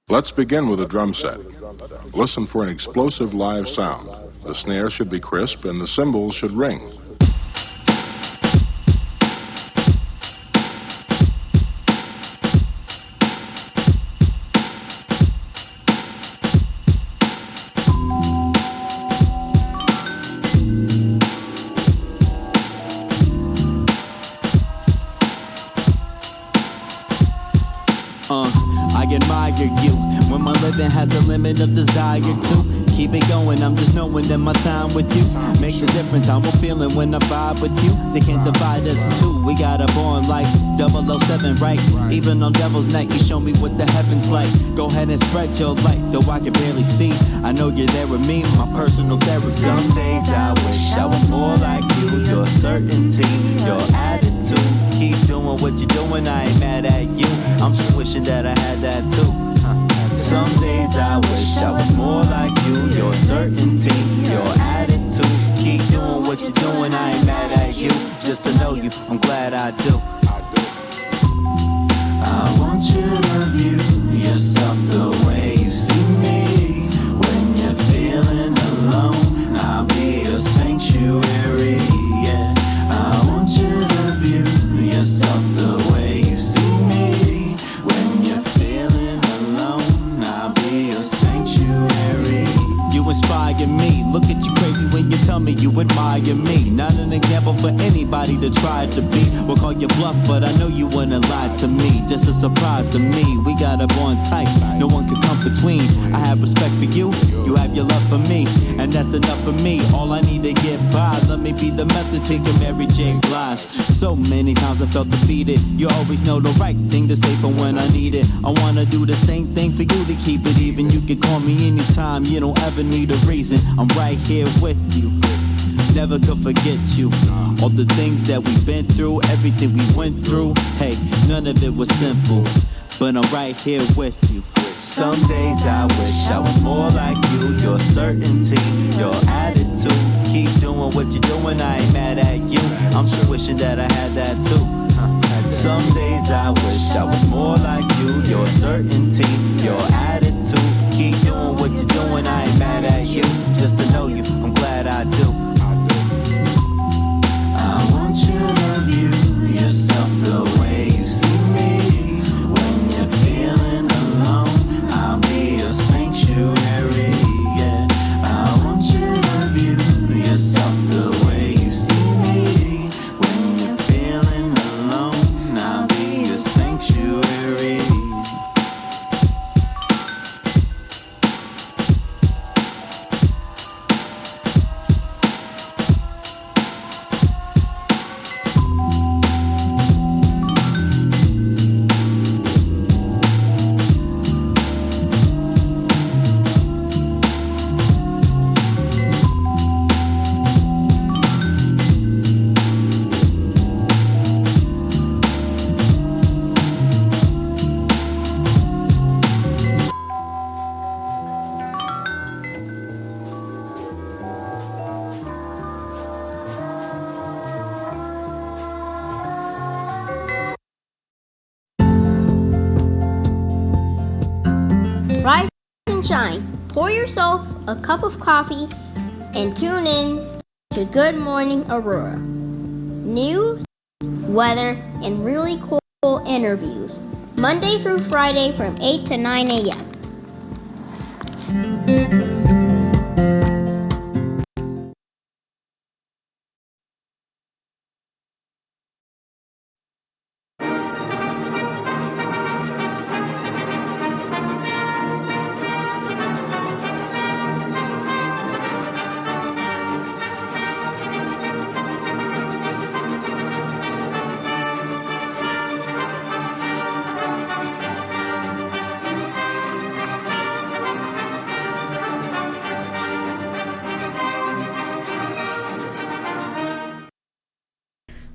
Let's begin with a drum set. Listen for an explosive live sound. The snare should be crisp and the cymbals should ring. I admire you when my living has a limit of desire to keep it going. I'm just knowing that my time with you makes a difference. I'm feeling when I vibe with you. They can't divide us two. We got a bond like 007, right? Even on Devil's Night, you show me what the heavens like. Go ahead and spread your light, though I can barely see. I know you're there with me, my personal therapy. Some days I wish I was more like you. Your certainty, your attitude. Keep doing what you're doing, I ain't mad at you. I'm just wishing that I had that too. Some days I wish I was more like you. Your certainty, your attitude. Keep doing what you're doing, I ain't mad at you. Just to know you, I'm glad I do. I want you to view yourself the way you see me. When you're feeling alone, I'll be a sanctuary, yeah. I want you to view yourself the way you see me. When you're feeling alone, I'll be a sanctuary. You inspire me, look at you crazy when you tell me you admire me. Not an example for anybody to try to be. We'll call you bluff, but I know you wouldn't lie to me. Just a surprise to me, we got a bond tight, no one can come between. I have respect for you, you have your love for me, and that's enough for me. All I need to get by, let me be the method to your Mary J. Blige. So many times I felt defeated, you always know the right thing to say for when I need it. I wanna do the same thing for you to keep it even. You can call me anytime, you don't ever need a reason. I'm right here with you, never could forget you. All the things that we've been through, everything we went through, hey, none of it was simple, but I'm right here with you. Some days I wish I was more like you. Your certainty, your attitude. Keep doing what you're doing, I ain't mad at you. I'm just wishing that I had that too. Some days I wish I was more like you. Your certainty, your attitude. Keep doing what you're doing, I ain't mad at you. Just to know you, I'm glad I do. I want you to view yourself the way you see me. When you're feeling alone, I'll be a sanctuary, yeah. I want you to view yourself the way you see me. When you're feeling alone, I'll be a sanctuary. Rise and shine. Pour yourself a cup of coffee and tune in to Good Morning Aurora. News, weather, and really cool interviews. Monday through Friday from 8 to 9 a.m.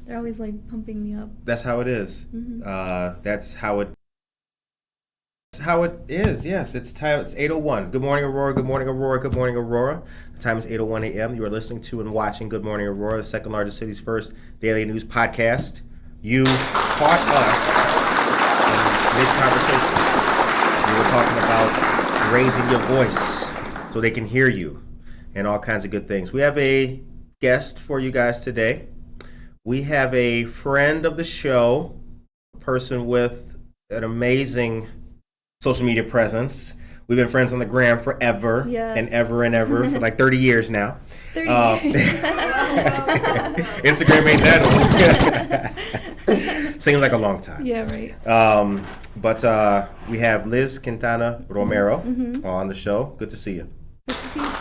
They're always like pumping me up. That's how it is. Mm-hmm. That's how it is. Yes, it's time. It's 8:01. Good morning, Aurora. Good morning, Aurora. Good morning, Aurora. The time is 8:01 a.m. You are listening to and watching Good Morning Aurora, the second largest city's first daily news podcast. You caught us in mid-conversation. We we're talking about raising your voice so they can hear you and all kinds of good things. We have a guest for you guys today. We have a friend of the show, a person with an amazing social media presence. We've been friends on the gram forever and ever for like 30 years now. 30 years. Instagram ain't that old. Seems like a long time. Yeah, right. But we have Lizeth Quintana-Romero on the show. Good to see you. Good to see you too.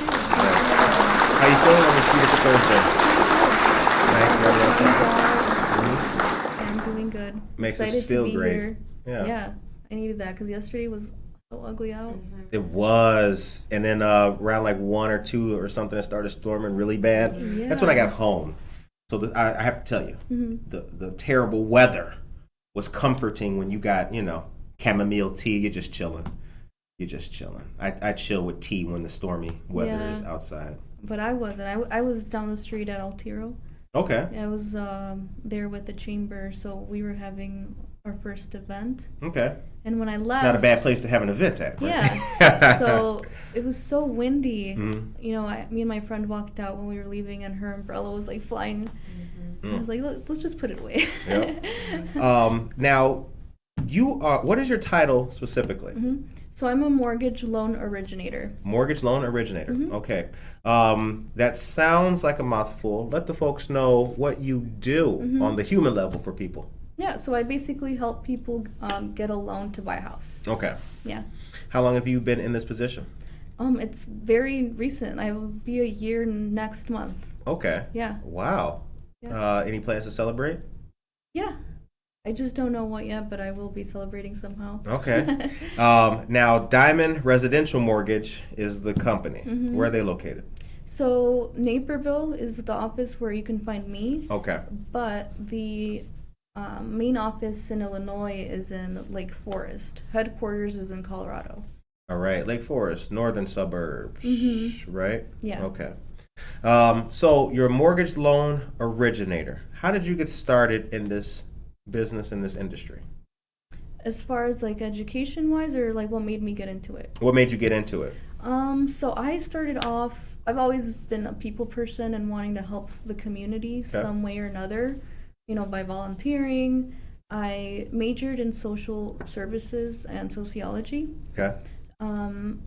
How you feeling on this beautiful Thursday? I'm doing good. Makes Excited us feel to be great. Here. Yeah. Yeah, I needed that because yesterday was so ugly out. It was, and then around like 1 or 2 or something, it started storming really bad. Yeah. That's when I got home. So I have to tell you, the terrible weather was comforting when you got, chamomile tea. You're just chilling. I chill with tea when the stormy weather is outside. But I wasn't. I was down the street at Altiro. Okay. I was there with the chamber, so we were having our first event. Okay. And when I left, not a bad place to have an event at. Right? Yeah. So it was so windy. Me and my friend walked out when we were leaving, and her umbrella was like flying. I was like, let's just put it away. Yep. Now, you are. What is your title specifically? So I'm a mortgage loan originator. Mortgage loan originator. Okay. That sounds like a mouthful. Let the folks know what you do on the human level for people. Yeah, so I basically help people get a loan to buy a house. Okay. Yeah. How long have you been in this position? It's very recent. I will be a year next month. Okay. Yeah. Wow. Yeah. Any plans to celebrate? Yeah. I just don't know what yet, but I will be celebrating somehow. Okay. Now, Diamond Residential Mortgage is the company. Where are they located? So Naperville is the office where you can find me. Okay. But the main office in Illinois is in Lake Forest. Headquarters is in Colorado. All right. Lake Forest, northern suburbs, right? Yeah. Okay. So you're a mortgage loan originator. How did you get started in this business, in this industry? As far as like education wise, or like what made me get into it? What made you get into it? So I started off, I've always been a people person and wanting to help the community some way or another, by volunteering. I majored in social services and sociology. Okay. And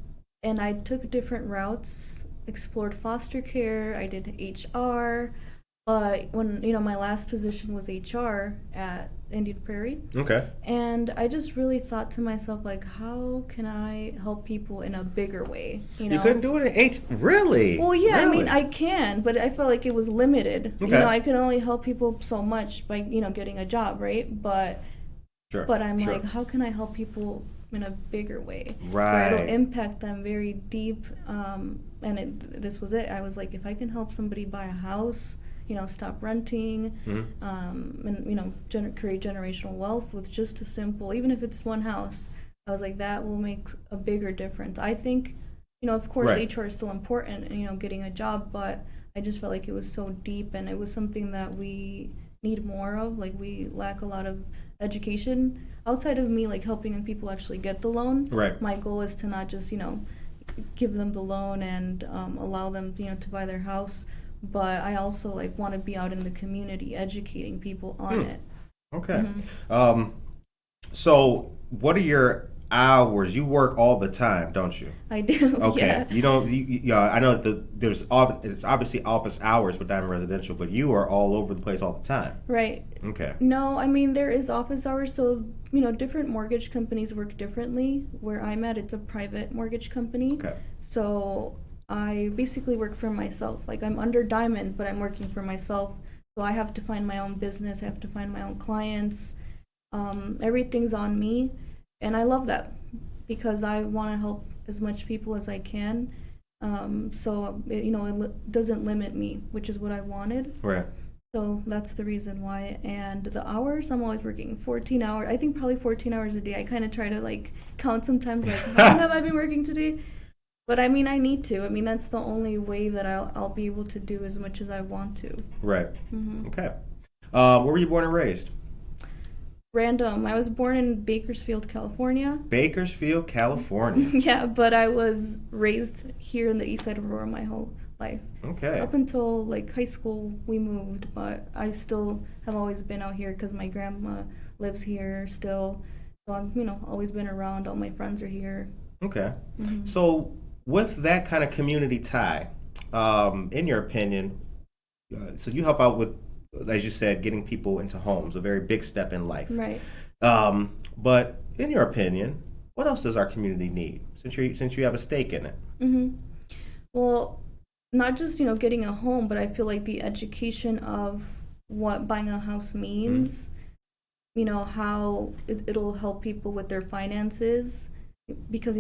I took different routes, explored foster care, I did HR, but when, my last position was HR at Indian Prairie. Okay. And I just really thought to myself, like, how can I help people in a bigger way? You couldn't do it in Really? Well, yeah, Really? I can, but I felt like it was limited. Okay. I could only help people so much by, getting a job, right? But I'm like, how can I help people in a bigger way? Right. Where it'll impact them very deep. This was it. I was like, if I can help somebody buy a house, stop renting, and create generational wealth with just a simple, even if it's one house, I was like, that will make a bigger difference. I think, of course, HR is still important, and getting a job, but I just felt like it was so deep, and it was something that we need more of. Like, we lack a lot of education outside of me, like helping people actually get the loan. Right. My goal is to not just, give them the loan and allow them, to buy their house. But I also want to be out in the community educating people on it. Okay. So what are your hours? You work all the time, don't you? I do. Okay. Yeah. You don't. I know that there's it's obviously office hours with Diamond Residential, but you are all over the place all the time. Right. Okay. No, there is office hours, so different mortgage companies work differently. Where I'm at, it's a private mortgage company. Okay. So I basically work for myself. Like, I'm under Diamond, but I'm working for myself. So I have to find my own business. I have to find my own clients. Everything's on me. And I love that because I want to help as much people as I can. So it doesn't limit me, which is what I wanted. Right. So that's the reason why. And the hours, I'm always working 14 hours. I think probably 14 hours a day. I kind of try to count sometimes, how long have I been working today? But I need to. That's the only way that I'll be able to do as much as I want to. Right. Okay. Where were you born and raised? Random. I was born in Bakersfield, California. Bakersfield, California. Yeah, but I was raised here in the east side of Aurora my whole life. Okay. Up until like high school, we moved, but I still have always been out here because my grandma lives here still. So I'm, always been around. All my friends are here. Okay. So with that kind of community tie, in your opinion, so you help out with, as you said, getting people into homes, a very big step in life. Right. But in your opinion, what else does our community need since you have a stake in it? Well, not just, getting a home, but I feel like the education of what buying a house means, how it'll help people with their finances, because,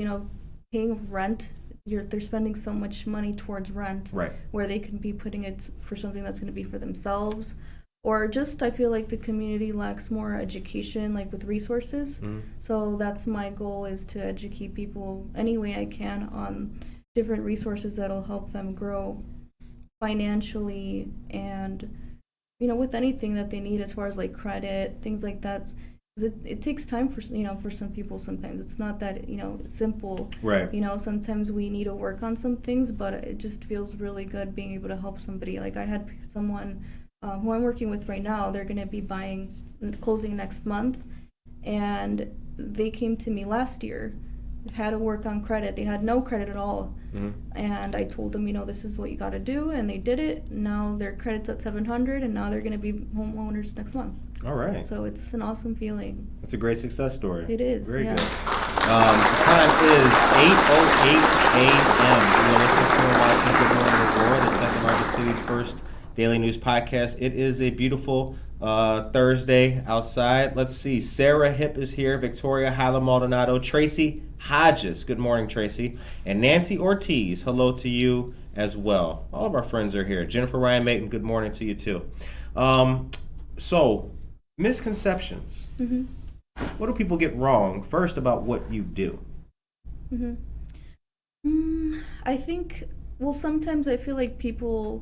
paying rent, they're spending so much money towards rent, Right. where they can be putting it for something that's going to be for themselves. Or just, I feel like the community lacks more education, like with resources. So that's my goal, is to educate people any way I can on different resources that'll help them grow financially and, with anything that they need as far as like credit, things like that. 'Cause it takes time for some people. Sometimes it's not that simple. Right. Sometimes we need to work on some things, but it just feels really good being able to help somebody. Like I had someone who I'm working with right now. They're going to be closing next month, and they came to me last year. Had to work on credit. They had no credit at all. And I told them, this is what you got to do, and they did it. Now their credit's at 700, and now they're going to be homeowners next month. All right. So it's an awesome feeling. It's a great success story. It is. Very yeah. good. The time is 8:08 a.m. You're listening to and watching Good Morning Aurora, the second largest city's first daily news podcast. It is a beautiful Thursday outside. Let's see. Sarah Hip is here. Victoria Hala Maldonado. Tracy Hodges. Good morning, Tracy. And Nancy Ortiz. Hello to you as well. All of our friends are here. Jennifer Ryan Mayton. Good morning to you too. So, misconceptions. What do people get wrong first about what you do? I think, sometimes I feel like people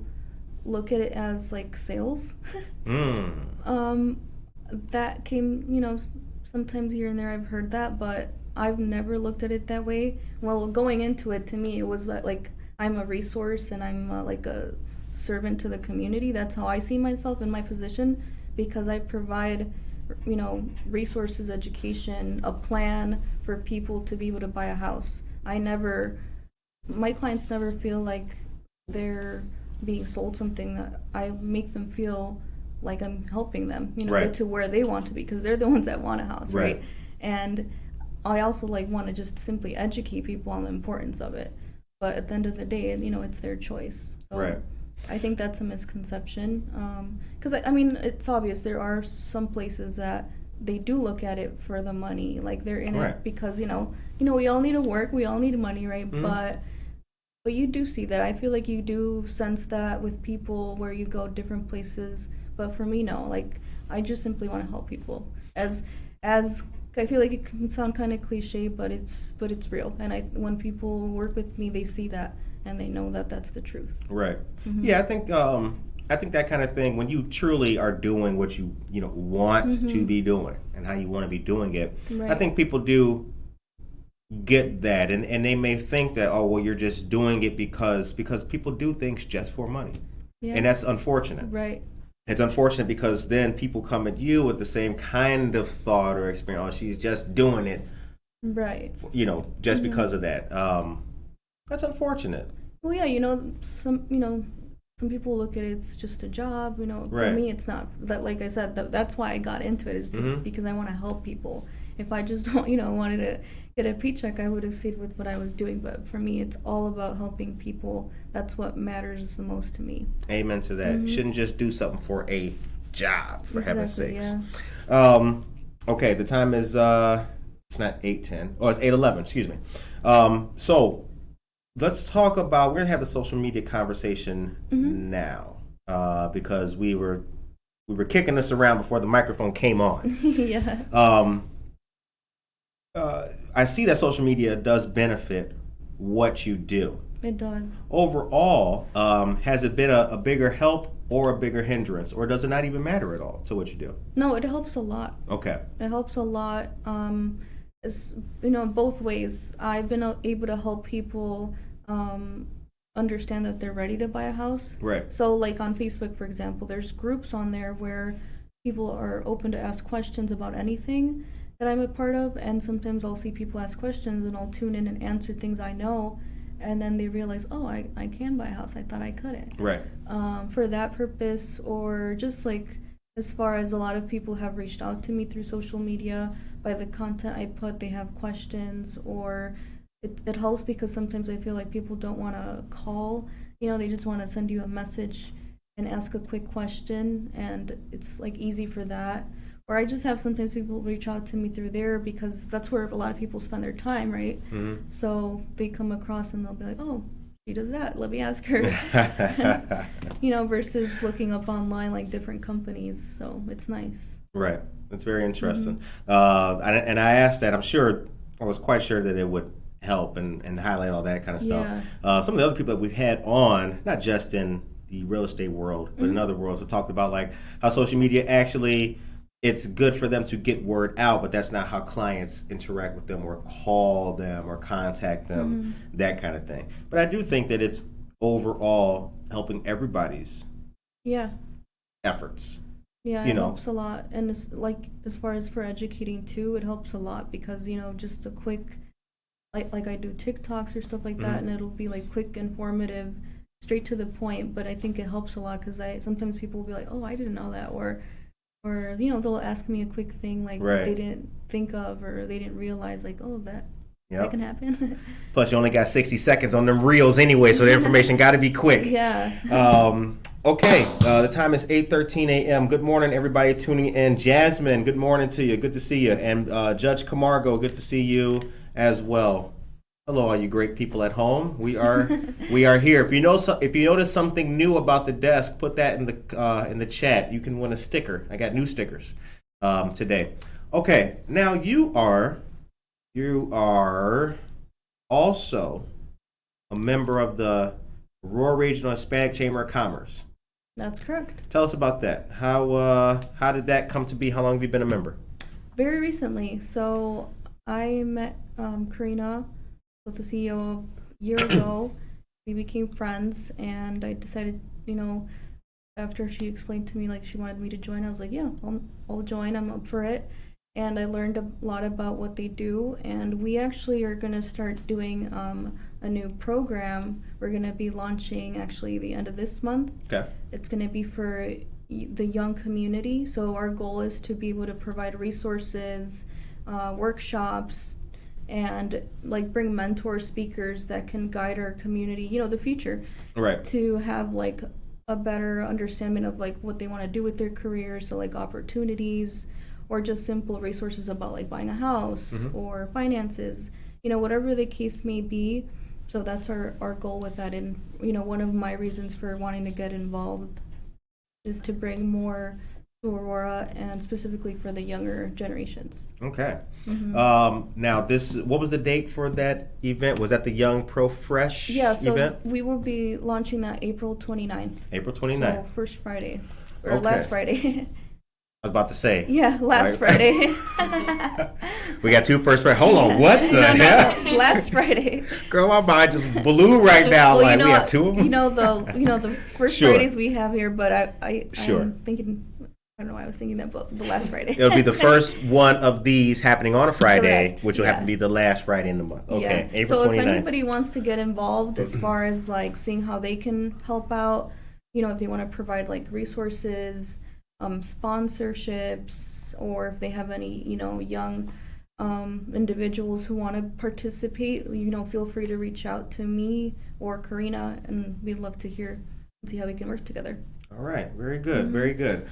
look at it as like sales. That came, sometimes here and there I've heard that, but I've never looked at it that way. Well, going into it, to me, it was like I'm a resource and I'm like a servant to the community. That's how I see myself in my position, because I provide, resources, education, a plan for people to be able to buy a house. My clients never feel like they're being sold something. That I make them feel like I'm helping them, Right. get to where they want to be, because they're the ones that want a house, right? And I also want to just simply educate people on the importance of it. But at the end of the day, it's their choice. So Right. I think that's a misconception. Because it's obvious there are some places that they do look at it for the money. Like they're in Right. it because we all need to work, we all need money, right? But you do see that. I feel like you do sense that with people where you go different places. But for me, no. Like I just simply want to help people. As I feel like it can sound kind of cliche, but it's real. And when people work with me, they see that and they know that that's the truth. Right. Yeah, I think that kind of thing, when you truly are doing what you want to be doing and how you want to be doing it, Right. I think people do get that, and they may think that, oh well, you're just doing it because people do things just for money. Yeah. And that's unfortunate. Right. It's unfortunate because then people come at you with the same kind of thought or experience. Oh, she's just doing it, Right. Just because of that. That's unfortunate. Well, yeah, some people look at it, it's just a job, Right. For me, it's not. That, like I said, that's why I got into it, is Mm-hmm. because I want to help people. If I just, wanted to get a paycheck, I would have stayed with what I was doing. But for me, it's all about helping people. That's what matters the most to me. Amen to that. You shouldn't just do something for a job, for heaven's sakes. Yeah. Okay, the time is it's not 8:10. Oh, it's 8:11. Excuse me. So let's talk about. We're gonna have the social media conversation now because we were kicking this around before the microphone came on. Yeah. I see that social media does benefit what you do. It does. Overall, has it been a bigger help or a bigger hindrance, or does it not even matter at all to what you do? No, it helps a lot. Okay. It helps a lot. It's, both ways. I've been able to help people understand that they're ready to buy a house. Right. So like on Facebook, for example, there's groups on there where people are open to ask questions about anything that I'm a part of, and sometimes I'll see people ask questions and I'll tune in and answer things I know, and then they realize, oh, I can buy a house. I thought I couldn't. Right. For that purpose, or just like as far as a lot of people have reached out to me through social media by the content I put, they have questions, or it helps because sometimes I feel like people don't want to call, they just want to send you a message and ask a quick question, and it's like easy for that. Or I just have sometimes people reach out to me through there because that's where a lot of people spend their time, right? Mm-hmm. So they come across and they'll be like, oh, she does that, let me ask her. Versus looking up online like different companies. So it's nice. Right. That's very interesting. And I asked that, I was quite sure that it would help and highlight all that kind of stuff. Yeah. Some of the other people that we've had on, not just in the real estate world, but in other worlds, we talked about like how social media actually, it's good for them to get word out, but that's not how clients interact with them or call them or contact them, that kind of thing. But I do think that it's overall helping everybody's efforts. Yeah, it helps a lot. And it's like, as far as for educating too, it helps a lot because, just a quick, like I do TikToks or stuff like that, and it'll be like quick, informative, straight to the point. But I think it helps a lot because sometimes people will be like, oh, I didn't know that, or they'll ask me a quick thing like that they didn't think of, or they didn't realize like, oh, that can happen. Plus, you only got 60 seconds on them reels anyway, so the information got to be quick. Yeah. Okay, the time is 8:13 a.m. Good morning, everybody tuning in. Jasmine, good morning to you. Good to see you. And Judge Camargo, good to see you as well. Hello, all you great people at home. We are here. If you notice something new about the desk, put that in the chat. You can win a sticker. I got new stickers today. Okay, now you are also a member of the Aurora Regional Hispanic Chamber of Commerce. That's correct. Tell us about that. How did that come to be? How long have you been a member? Very recently. So I met Karina, the CEO, a year ago. We became friends, and I decided, after she explained to me like she wanted me to join, I was like, yeah, I'll join. I'm up for it. And I learned a lot about what they do, and we actually are going to start doing a new program. We're going to be launching actually the end of this month. Okay. It's going to be for the young community. So our goal is to be able to provide resources, workshops, and like bring mentor speakers that can guide our community, the future. Right. To have like a better understanding of like what they want to do with their careers, so like opportunities, or just simple resources about like buying a house or finances, whatever the case may be. So that's our goal with that. And, one of my reasons for wanting to get involved is to bring more to Aurora, and specifically for the younger generations. Okay. Now what was the date for that event? Was that the Young Pro Fresh event? We will be launching that April 29th. April 29th. So first Friday, or last Friday. I was about to say. Yeah, last Friday. We got two first Friday. Hold on, what the hell? No, last Friday. Girl, my mind just blew right now. Well, we have two of them. The first Fridays we have here, but I'm thinking. I don't know why I was thinking that, but the last Friday. It'll be the first one of these happening on a Friday, Correct. Which will have to be the last Friday in the month. Okay, yeah. April 29th. So if anybody wants to get involved as far as like seeing how they can help out, if they want to provide like resources, sponsorships, or if they have any, young individuals who want to participate, feel free to reach out to me or Karina, and we'd love to hear and see how we can work together. All right, very good, very good.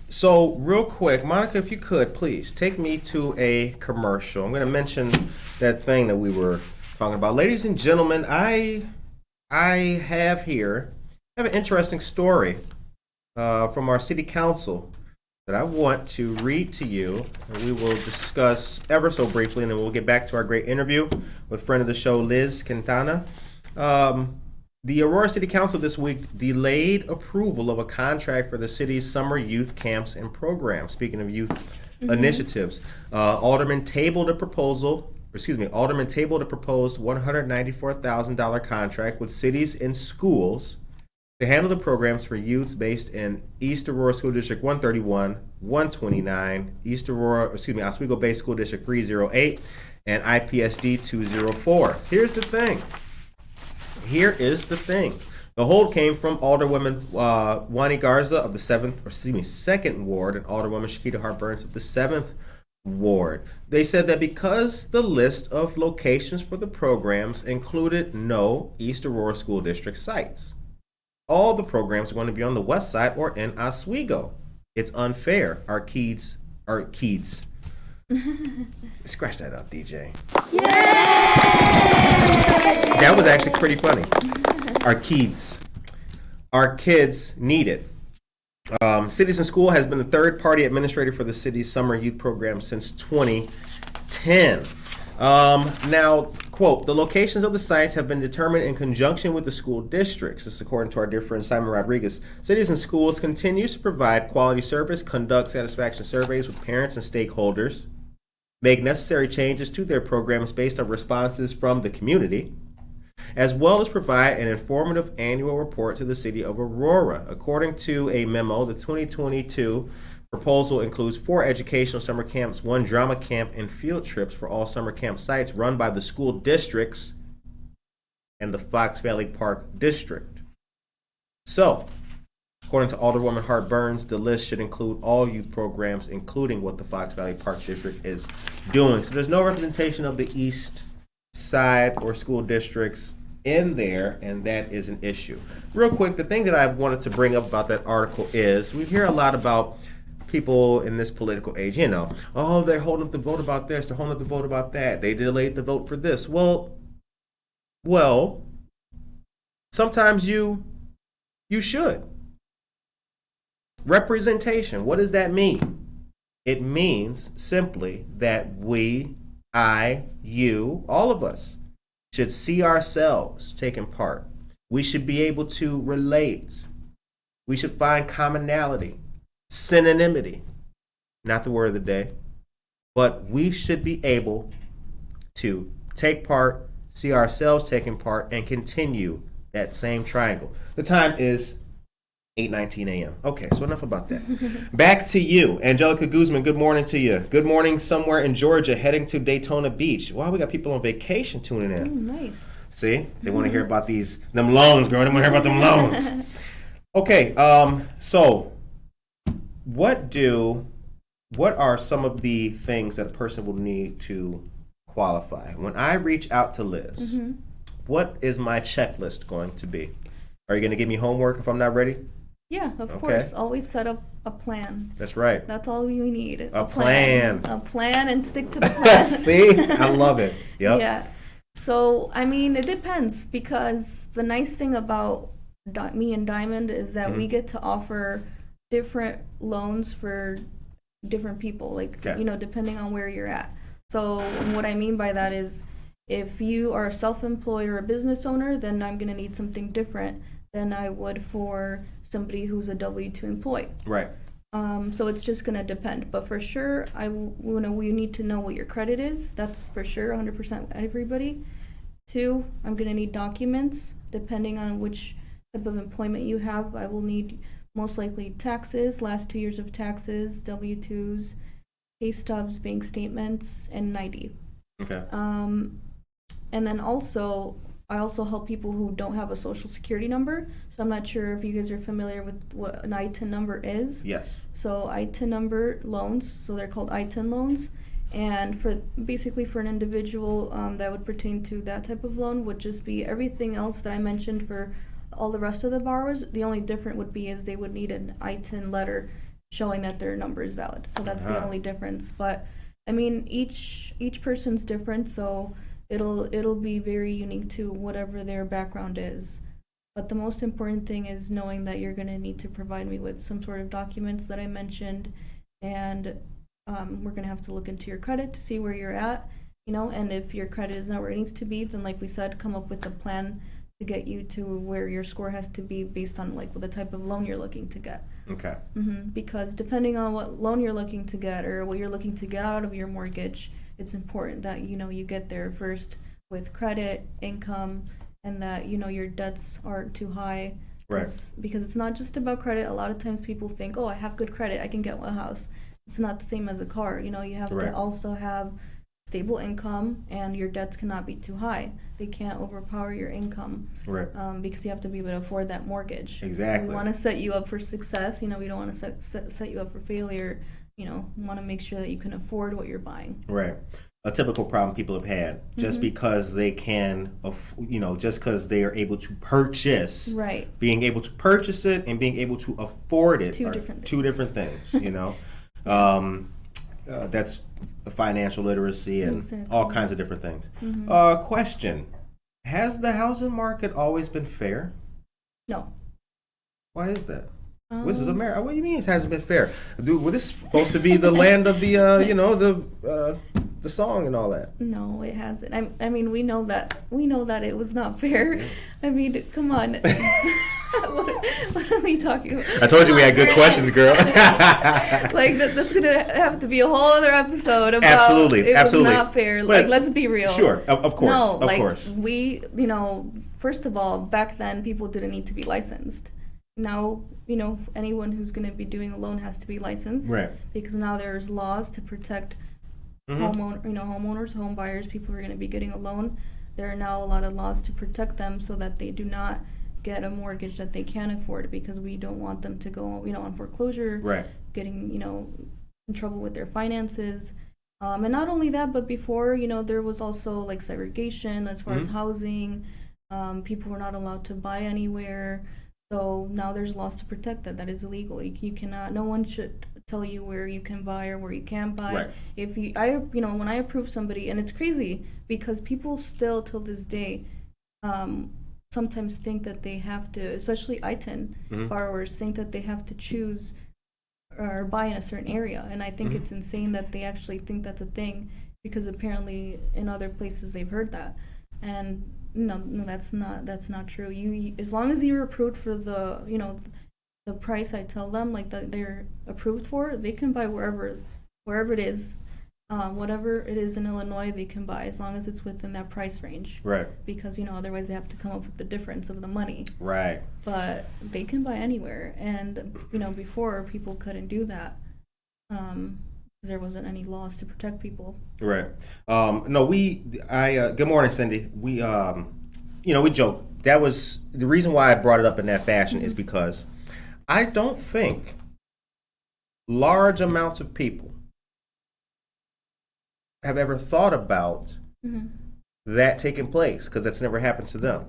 So real quick, Monica, if you could, please take me to a commercial. I'm going to mention that thing that we were talking about. Ladies and gentlemen, I have an interesting story from our city council that I want to read to you, and we will discuss ever so briefly, and then we'll get back to our great interview with friend of the show, Liz Quintana. The Aurora City Council this week delayed approval of a contract for the city's summer youth camps and programs. Speaking of youth initiatives, Alderman tabled a proposed $194,000 contract with cities and schools to handle the programs for youths based in East Aurora School District 131, 129, Oswego Bay School District 308, and IPSD 204. Here is the thing. The hold came from Alderwoman Wani Garza of the 2nd Ward and Alderwoman Shakita Hart-Burns of the 7th Ward. They said that because the list of locations for the programs included no East Aurora School District sites, all the programs are going to be on the west side or in Oswego. It's unfair. Our kids. Scratch that up, DJ. Yay! That was actually pretty funny. Our kids need it. Cities and School has been the third-party administrator for the city's summer youth program since 2010. Now, quote, the locations of the sites have been determined in conjunction with the school districts. This is according to our dear friend Simon Rodriguez. Cities and Schools continues to provide quality service, conduct satisfaction surveys with parents and stakeholders, make necessary changes to their programs based on responses from the community, as well as provide an informative annual report to the city of Aurora. According to a memo, the 2022 proposal includes 4 educational summer camps, 1 drama camp, and field trips for all summer camp sites run by the school districts and the Fox Valley Park District. So, according to Alderwoman Hart-Burns, the list should include all youth programs, including what the Fox Valley Park District is doing. So there's no representation of the East Side or school districts in there, and that is an issue. Real quick, the thing that I wanted to bring up about that article is we hear a lot about people in this political age, they're holding up the vote about this, they're holding up the vote about that, they delayed the vote for this. Well, sometimes you should. Representation, what does that mean? It means simply that we, you, all of us, should see ourselves taking part. We should be able to relate. We should find commonality, synonymity, not the word of the day, but we should be able to take part, see ourselves taking part, and continue that same triangle. The time is 8:19 a.m. Okay, so enough about that. Back to you, Angelica Guzman. Good morning to you. Good morning somewhere in Georgia, heading to Daytona Beach. Wow, we got people on vacation tuning in. Oh, nice. See, they want to hear about them loans, girl. They want to hear about them loans. Okay, so what are some of the things that a person will need to qualify? When I reach out to Liz, what is my checklist going to be? Are you going to give me homework if I'm not ready? Yeah, of course. Always set up a plan. That's right. That's all you need. A plan. A plan, and stick to the plan. See? I love it. Yep. Yeah. So, it depends, because the nice thing about me and Diamond is that we get to offer different loans for different people, depending on where you're at. So what I mean by that is, if you are self-employed or a business owner, then I'm going to need something different than I would for somebody who's a W-2 employee. Right. So it's just going to depend. But for sure, we need to know what your credit is. That's for sure, 100% everybody. 2, I'm going to need documents. Depending on which type of employment you have, I will need most likely taxes, last 2 years of taxes, W-2s, pay stubs, bank statements, and an ID. Okay. And then I also help people who don't have a social security number. So I'm not sure if you guys are familiar with what an ITIN number is. Yes. So ITIN number loans, so they're called ITIN loans. And for an individual that would pertain to that type of loan would just be everything else that I mentioned for all the rest of the borrowers. The only different would be is they would need an ITIN letter showing that their number is valid. So that's the only difference. But each person's different, so it'll be very unique to whatever their background is. But the most important thing is knowing that you're going to need to provide me with some sort of documents that I mentioned, and we're going to have to look into your credit to see where you're at, and if your credit is not where it needs to be, then like we said, come up with a plan to get you to where your score has to be based on like the type of loan you're looking to get. Okay. Because depending on what loan you're looking to get or what you're looking to get out of your mortgage, it's important that you get there first with credit, income, and that your debts aren't too high. Right. Because it's not just about credit. A lot of times people think, oh, I have good credit, I can get a house. It's not the same as a car. You have Right. to also have stable income, and your debts cannot be too high. They can't overpower your income. Right. Because you have to be able to afford that mortgage. Exactly. We want to set you up for success. We don't want to set you up for failure. We want to make sure that you can afford what you're buying. Right. A typical problem people have had just because they can, just because they are able to purchase. Right. Being able to purchase it and being able to afford it Two are different two different things. That's financial literacy and Exactly. all kinds of different things. Question: has the housing market always been fair? No. Why is that? This is America. What do you mean it hasn't been fair? Dude, well, this is supposed to be the land of the, the song and all that. No, it hasn't. I mean, we know that it was not fair. I mean, come on. what are we talking about? I told you we had good questions, girl. Like that's gonna have to be a whole other episode about Absolutely. it was not fair. But, like, let's be real. Sure, of course, No, of like course. we, first of all, back then people didn't need to be licensed. Now, anyone who's going to be doing a loan has to be licensed. Right. Because now there's laws to protect homeowners, home buyers, people who are going to be getting a loan. There are now a lot of laws to protect them so that they do not get a mortgage that they can't afford, because we don't want them to go, on foreclosure. Right. Getting, in trouble with their finances. And not only that, but before, there was also like segregation as far as housing. People were not allowed to buy anywhere. So now there's laws to protect that. That is illegal. You cannot. No one should tell you where you can buy or where you can't buy. Right. If when I approve somebody, and it's crazy because people still till this day, sometimes think that they have to, especially ITIN borrowers, think that they have to choose or buy in a certain area. And I think it's insane that they actually think that's a thing, because apparently in other places they've heard that. And no, that's not true. You as long as you're approved for the the price I tell them, like, that they're approved for, they can buy wherever it is, whatever it is in Illinois, they can buy as long as it's within that price range. Right. Because otherwise they have to come up with the difference of the money. Right. But they can buy anywhere, and before people couldn't do that. There wasn't any laws to protect people. Right. Good morning, Cindy. We joke. That was the reason why I brought it up in that fashion, is because I don't think large amounts of people have ever thought about that taking place, because that's never happened to them.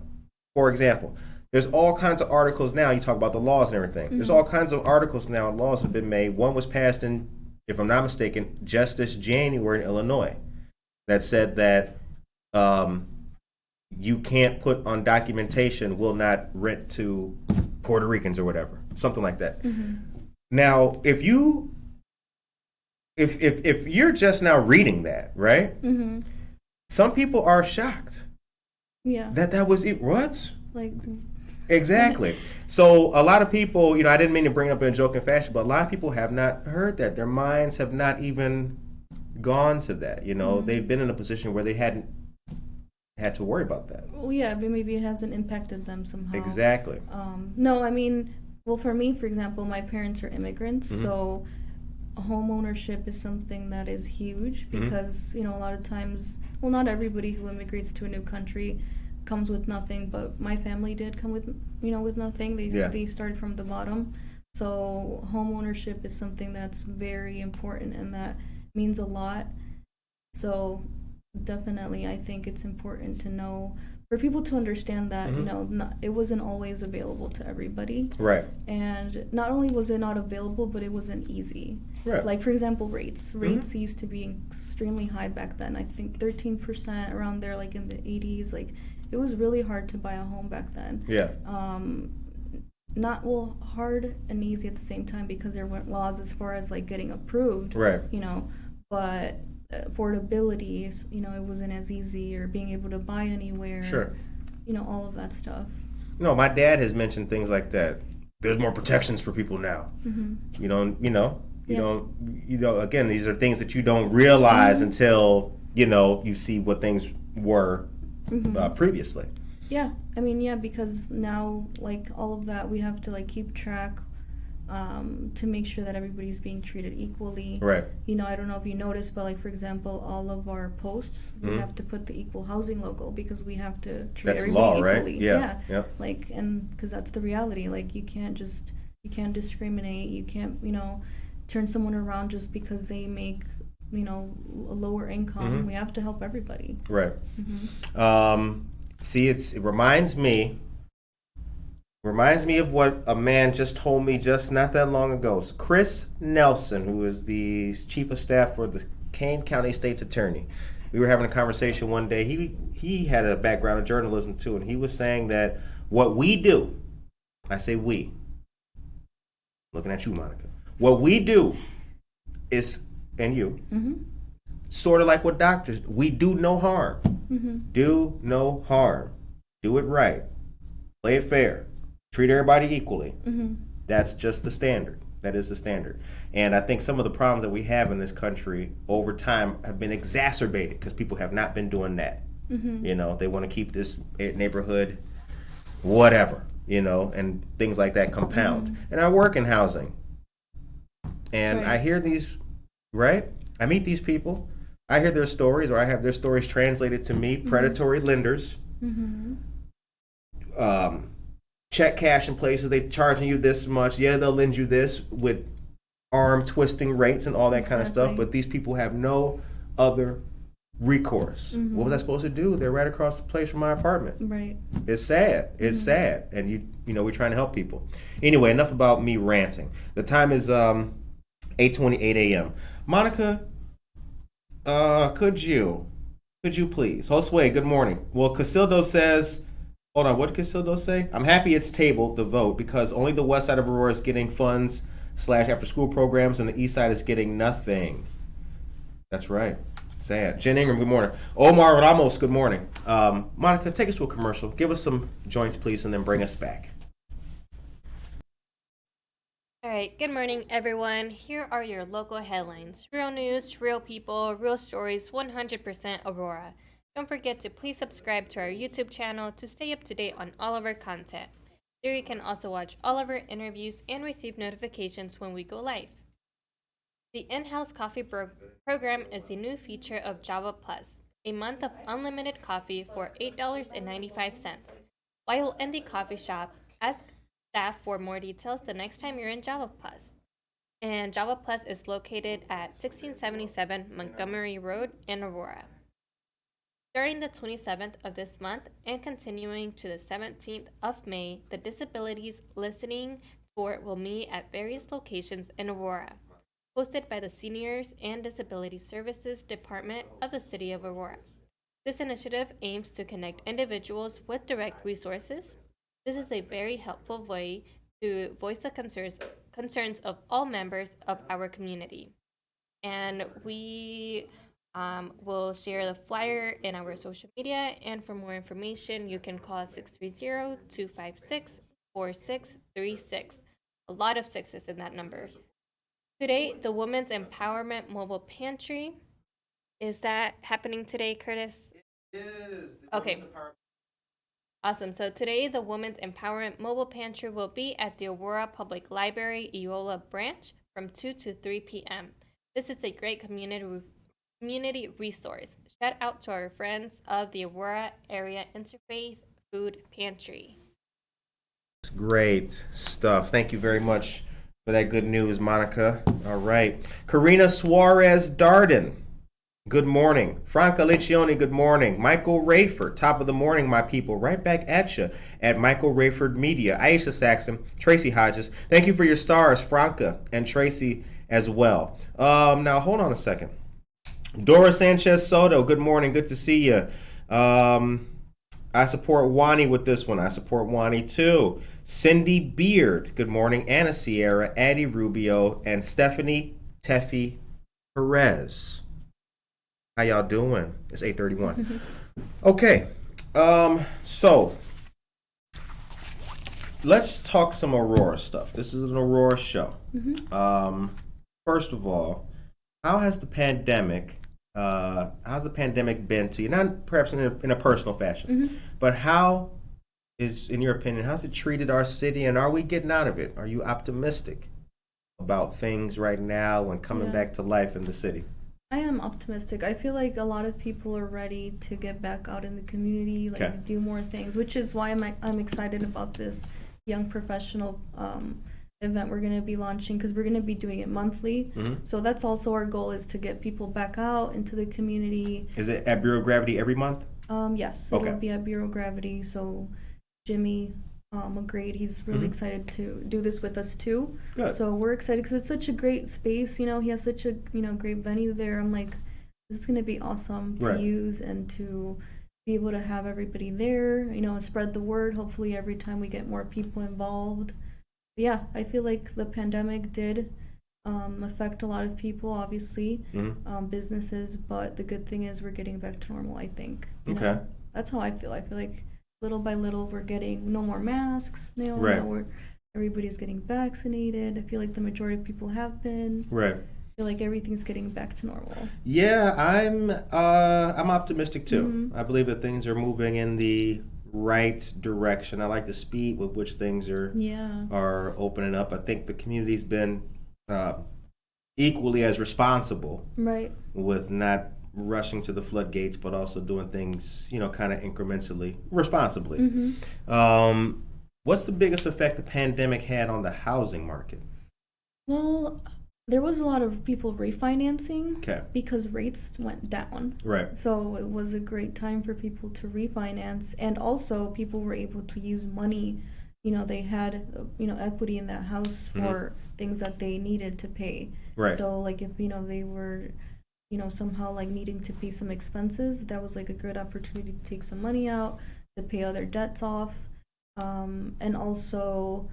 For example, there's all kinds of articles now. You talk about the laws and everything. There's all kinds of articles now, and laws have been made. One was passed in, if I'm not mistaken, just this January in Illinois, that said that you can't put on documentation will not rent to Puerto Ricans or whatever, something like that. Now, if you're just now reading that, right? Some people are shocked. Yeah. That was it. What? Like. Exactly. So a lot of people, I didn't mean to bring it up in a joking fashion, but a lot of people have not heard that. Their minds have not even gone to that. They've been in a position where they hadn't had to worry about that. Well, yeah, but maybe it hasn't impacted them somehow. Exactly. No, I mean, well, for me, for example, my parents are immigrants, so home ownership is something that is huge, because, a lot of times, well, not everybody who immigrates to a new country comes with nothing, but my family did come with with nothing. They started from the bottom. So home ownership is something that's very important, and that means a lot. So definitely I think it's important to know, for people to understand that it wasn't always available to everybody. Right. And not only was it not available, but it wasn't easy. Right. Like, for example, rates used to be extremely high back then. I think 13%, around there, like in the 80s. Like, it was really hard to buy a home back then. Yeah. Hard and easy at the same time, because there weren't laws as far as like getting approved. Right. But affordability, it wasn't as easy, or being able to buy anywhere. Sure. all of that stuff. No, my dad has mentioned things like that. There's more protections for people now. Mm-hmm. Again, these are things that you don't realize until, you see what things were previously. Yeah, I mean, yeah, because now, like, all of that, we have to, like, keep track to make sure that everybody's being treated equally. Right. I don't know if you noticed, but, like, for example, all of our posts, we have to put the equal housing logo because we have to treat That's everybody law, equally. right? Yeah. Yep. Like, and because that's the reality. Like, you can't discriminate. You can't, turn someone around just because they make, a lower income. We have to help everybody. Right. See, it reminds me of what a man just told me just not that long ago. It's Chris Nelson, who is the chief of staff for the Kane County State's Attorney. We were having a conversation one day. He had a background in journalism too, and he was saying that what we do, I say we, looking at you, Monica, what we do is, and you, sort of like what doctors, we do no harm. Do no harm. Do it right. Play it fair. Treat everybody equally. That's just the standard. That is the standard. And I think some of the problems that we have in this country over time have been exacerbated because people have not been doing that. They want to keep this neighborhood whatever, and things like that compound. And I work in housing. And I hear these, right? I meet these people. I hear their stories, or I have their stories translated to me. Predatory lenders. Check cash in places, they charging you this much. Yeah, they'll lend you this with arm twisting rates and all that kind of stuff. But these people have no other recourse. What was I supposed to do? They're right across the place from my apartment. Right. It's sad. It's sad. And we're trying to help people. Anyway, enough about me ranting. The time is 8:28 a.m. Monica, could you please? Josue, good morning. Well, Casildo says, hold on, what did Casildo say? I'm happy it's tabled, the vote, because only the west side of Aurora is getting funds / after school programs and the east side is getting nothing. That's right. Sad. Jen Ingram, good morning. Omar Ramos, good morning. Monica, take us to a commercial. Give us some joints, please, and then bring us back. All right, good morning, everyone. Here are your local headlines. Real news, real people, real stories, 100% Aurora. Don't forget to please subscribe to our YouTube channel to stay up to date on all of our content. There you can also watch all of our interviews and receive notifications when we go live. The in-house coffee program is a new feature of Java Plus, a month of unlimited coffee for $8.95. While in the coffee shop, ask staff for more details the next time you're in Java Plus. And Java Plus is located at 1677 Montgomery Road in Aurora. Starting the 27th of this month and continuing to the 17th of May, the Disabilities Listening Tour will meet at various locations in Aurora, hosted by the Seniors and Disability Services Department of the City of Aurora. This initiative aims to connect individuals with direct resources. This is a very helpful way to voice the concerns of all members of our community. And we will share the flyer in our social media, and for more information, you can call 630-256-4636. A lot of sixes in that number. Today, the Women's Empowerment Mobile Pantry. Is that happening today, Curtis? It is. Okay. Awesome. So today, the Women's Empowerment Mobile Pantry will be at the Aurora Public Library Eola branch from 2 to 3 p.m. This is a great community resource. Shout out to our friends of the Aurora Area Interfaith Food Pantry. Great stuff. Thank you very much for that good news, Monica. All right. Karina Suarez Darden, good morning. Franca Liccione, good morning. Michael Rayford, top of the morning, my people. Right back at you at Michael Rayford Media. Aisha Saxon, Tracy Hodges. Thank you for your stars, Franca and Tracy as well. Now, hold on a second. Dora Sanchez Soto, good morning. Good to see you. I support Wani with this one. I support Wani too. Cindy Beard, good morning. Anna Sierra, Addie Rubio, and Stephanie Teffy Perez. How y'all doing? It's 8:31. Okay. So let's talk some Aurora stuff. This is an Aurora show. First of all, how's the pandemic been to you? Not perhaps in a personal fashion, but how is, in your opinion, how's it treated our city, and are we getting out of it? Are you optimistic about things right now and coming back to life in the city? I am optimistic. I feel like a lot of people are ready to get back out in the community, like do more things, which is why I'm excited about this young professional event we're going to be launching, because we're going to be doing it monthly. So that's also our goal, is to get people back out into the community. Is it at Bureau of Gravity every month? Yes, it will be at Bureau of Gravity. So Jimmy agreed. He's really excited to do this with us too. Good. So we're excited because it's such a great space. You know, he has such a great venue there. I'm like, this is going to be awesome to use and to be able to have everybody there. You know, and spread the word. Hopefully, every time we get more people involved. But yeah, I feel like the pandemic did affect a lot of people, obviously, businesses. But the good thing is we're getting back to normal. I think. You know? That's how I feel. I feel like little by little we're getting no more masks. You know, everybody's getting vaccinated. I feel like the majority of people have been. I feel like everything's getting back to normal. Yeah, I'm optimistic too. I believe that things are moving in the right direction. I like the speed with which things are opening up. I think the community's been equally as responsible with not rushing to the floodgates, but also doing things, you know, kind of incrementally, responsibly. What's the biggest effect the pandemic had on the housing market? Well, there was a lot of people refinancing because rates went down. So it was a great time for people to refinance, and also people were able to use money. You know, they had equity in that house for things that they needed to pay. So like if they were somehow like needing to pay some expenses, that was like a good opportunity to take some money out to pay other debts off, and also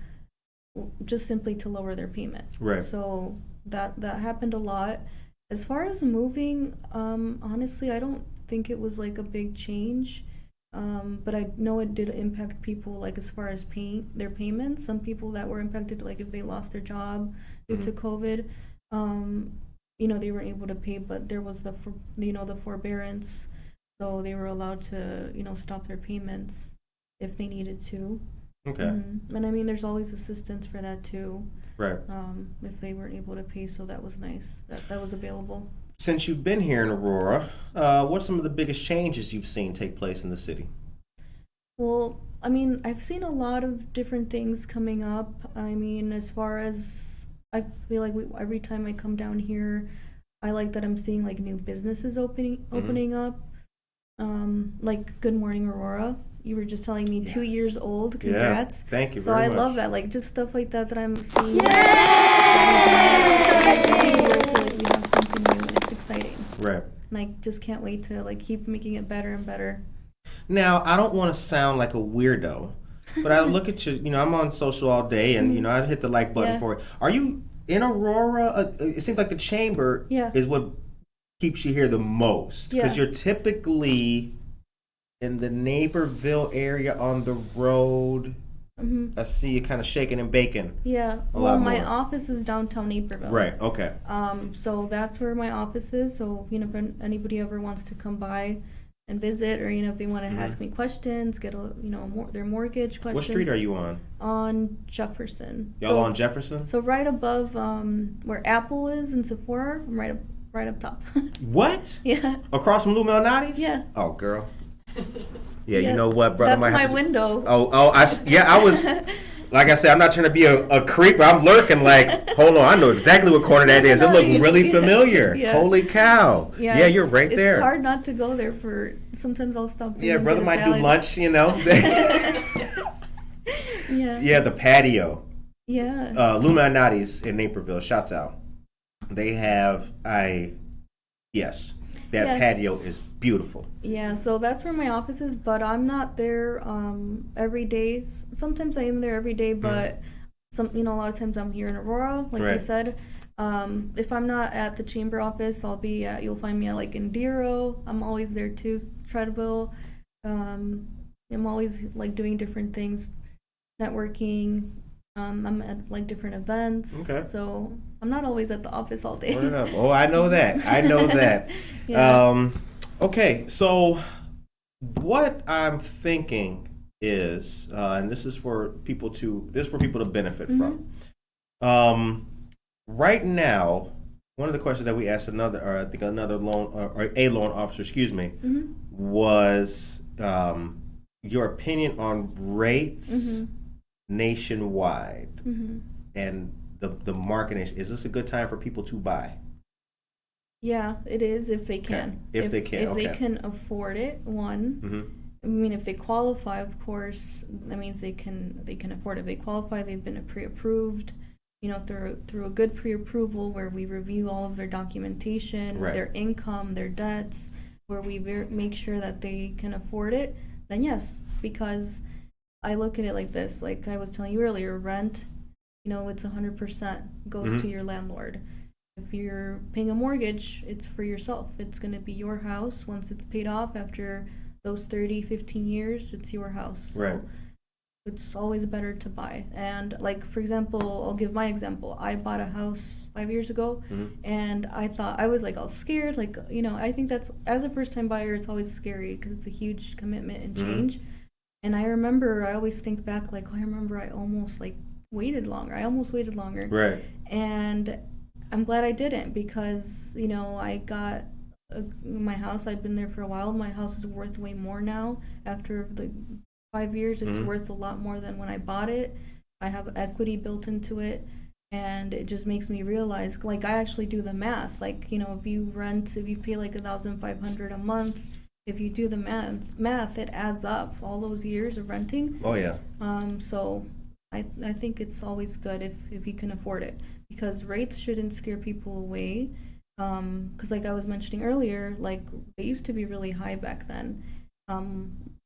just simply to lower their payment. So that happened a lot. As far as moving, honestly, I don't think it was like a big change, but I know it did impact people, like as far as paying their payments. Some people that were impacted, like if they lost their job due to COVID, they weren't able to pay, but there was the forbearance, so they were allowed to stop their payments if they needed to. And I mean, there's always assistance for that too. If they weren't able to pay, so that was nice that was available. Since you've been here in Aurora, what's some of the biggest changes you've seen take place in the city? Well, I mean, I've seen a lot of different things coming up. I mean, as far as I feel like every time I come down here, I like that I'm seeing like new businesses opening up. Like Good Morning Aurora. You were just telling me 2 years old. Congrats. Yeah, thank you so very I much. love that. Like just stuff like that I'm seeing. I feel like we have something new and it's exciting. And I just can't wait to like keep making it better and better. Now, I don't want to sound like a weirdo, but I look at you, I'm on social all day, and, I hit the like button for it. Are you in Aurora? It seems like the chamber is what keeps you here the most, because you're typically in the Naperville area on the road. I see you kind of shaking and baking. Well, my office is downtown Naperville. Okay. So that's where my office is. So, if anybody ever wants to come by and visit, or if they want to ask me questions, get their mortgage questions. What street are you on? On Jefferson. Y'all on Jefferson? So right above where Apple is and Sephora, I'm right up top. What? Yeah. Across from Lou Malnati's? Yeah. Oh, girl. Yeah, you know what, brother? That's my window. I was. Like I said, I'm not trying to be a creep, but I'm lurking like, hold on, I know exactly what corner that is. It looked really familiar. Holy cow. Yeah, you're right there. It's hard not to go there sometimes I'll stop. Yeah, brother might do lunch, Yeah, the patio. Yeah. Lou Malnati's in Naperville, shouts out. They have, that patio is beautiful. Yeah, so that's where my office is, but I'm not there every day. Sometimes I am there every day, but a lot of times I'm here in Aurora, like I said. If I'm not at the chamber office, you'll find me at like Indiro. I'm always there too. Treadwell. I'm always like doing different things, networking. I'm at like different events. Okay. So I'm not always at the office all day. Word up. Oh, I know that. I know that. Yeah. Okay, so what I'm thinking is, and this is for people to benefit from. Right now, one of the questions that we asked another loan or a loan officer, excuse me, was your opinion on rates nationwide and the market. Is this a good time for people to buy? Yeah, it is if they can. Okay. If they can, If they can afford it, one. I mean, if they qualify, of course, that means they can afford it. If they qualify, they've been pre-approved, through a good pre-approval where we review all of their documentation, their income, their debts, where we make sure that they can afford it, then yes, because I look at it like this, like I was telling you earlier, rent, it's 100% goes to your landlord. If you're paying a mortgage, it's for yourself. It's going to be your house. Once it's paid off after those 30, 15 years, it's your house. So it's always better to buy. And like, for example, I'll give my example. I bought a house 5 years ago and I was like all scared. Like, I think that's, as a first time buyer, it's always scary because it's a huge commitment and change. And I always think back like, I remember I almost waited longer. Right. And I'm glad I didn't because, I got my house. I've been there for a while. My house is worth way more now. After the 5 years, it's worth a lot more than when I bought it. I have equity built into it. And it just makes me realize, like, I actually do the math. Like, if you pay like $1,500 a month, if you do the math, it adds up all those years of renting. Oh, yeah. So I think it's always good if you can afford it, because rates shouldn't scare people away. Because like I was mentioning earlier, like they used to be really high back then.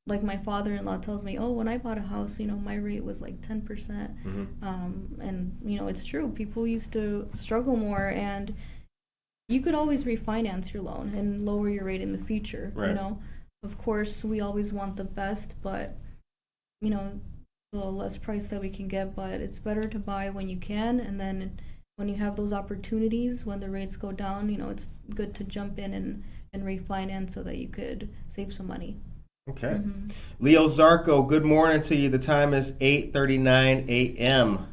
Like my father-in-law tells me, oh, when I bought a house, my rate was like 10%. And it's true. People used to struggle more, and you could always refinance your loan and lower your rate in the future. Right. Of course, we always want the best, but the less price that we can get. But it's better to buy when you can, and then when you have those opportunities, when the rates go down, it's good to jump in and refinance so that you could save some money. Okay. Leo Zarco, good morning to you. The time is 8:39 a.m.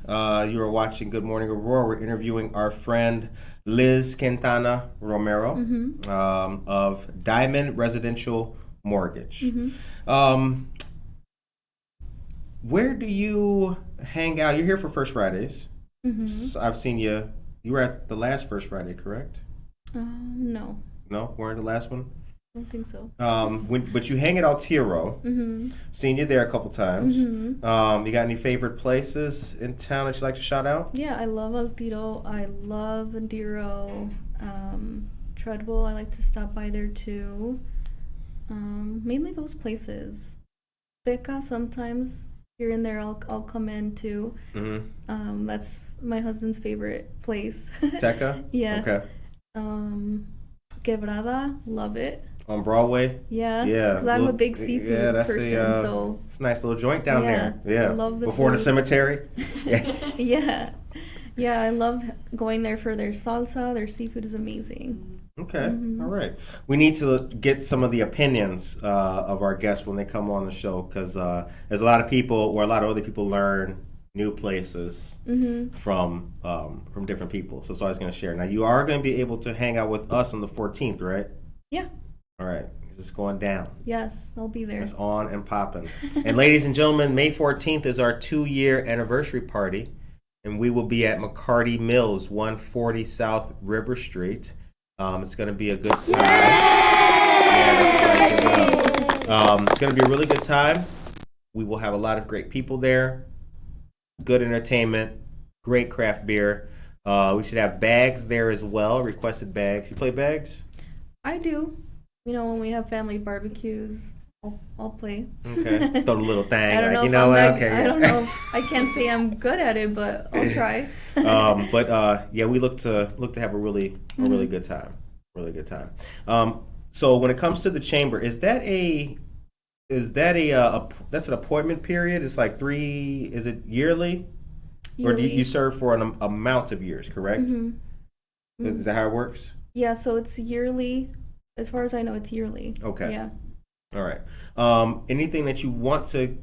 You are watching Good Morning Aurora. We're interviewing our friend Lizeth Quintana-Romero of Diamond Residential Mortgage. Where do you hang out? You're here for First Fridays. So I've seen you. You were at the last First Friday, correct? No. No? Weren't the last one? I don't think so. But you hang at Altiro. Seen you there a couple times. You got any favorite places in town that you like to shout out? Yeah, I love Altiro. I love Andiro. Treadwell, I like to stop by there too. Mainly those places. Teca sometimes. Here and there, I'll come in too. That's my husband's favorite place. Teca? Yeah. Okay. Quebrada, love it. On Broadway? Yeah. Because I'm a big seafood person, so it's a nice little joint down there. Yeah. I love the Before food. the cemetery? Yeah. Yeah, I love going there for their salsa. Their seafood is amazing. Okay. All right. We need to get some of the opinions of our guests when they come on the show, because there's a lot of people, or a lot of other people, learn new places from different people. So it's always going to share. Now, you are going to be able to hang out with us on the 14th, right? Yeah. All right. It's going down. Yes, I'll be there. It's on and popping. And ladies and gentlemen, May 14th is our 2-year anniversary party, and we will be at McCarty Mills, 140 South River Street. It's going to be a good time. Yeah, that's right. It's going to be a really good time. We will have a lot of great people there, good entertainment, great craft beer. We should have bags there as well, requested bags. You play bags? I do. When we have family barbecues, I'll play. Okay. Throw a little thing. I don't know. You know, okay. I don't know. I can't say I'm good at it, but I'll try. Yeah, we look to have a really good time. Really good time. So when it comes to the chamber, is that a is that that's an appointment period? It's like is it yearly? Or do you serve for an amount of years, correct? Is that how it works? Yeah, so it's yearly. As far as I know, it's yearly. Okay. Yeah. All right. Anything that you want to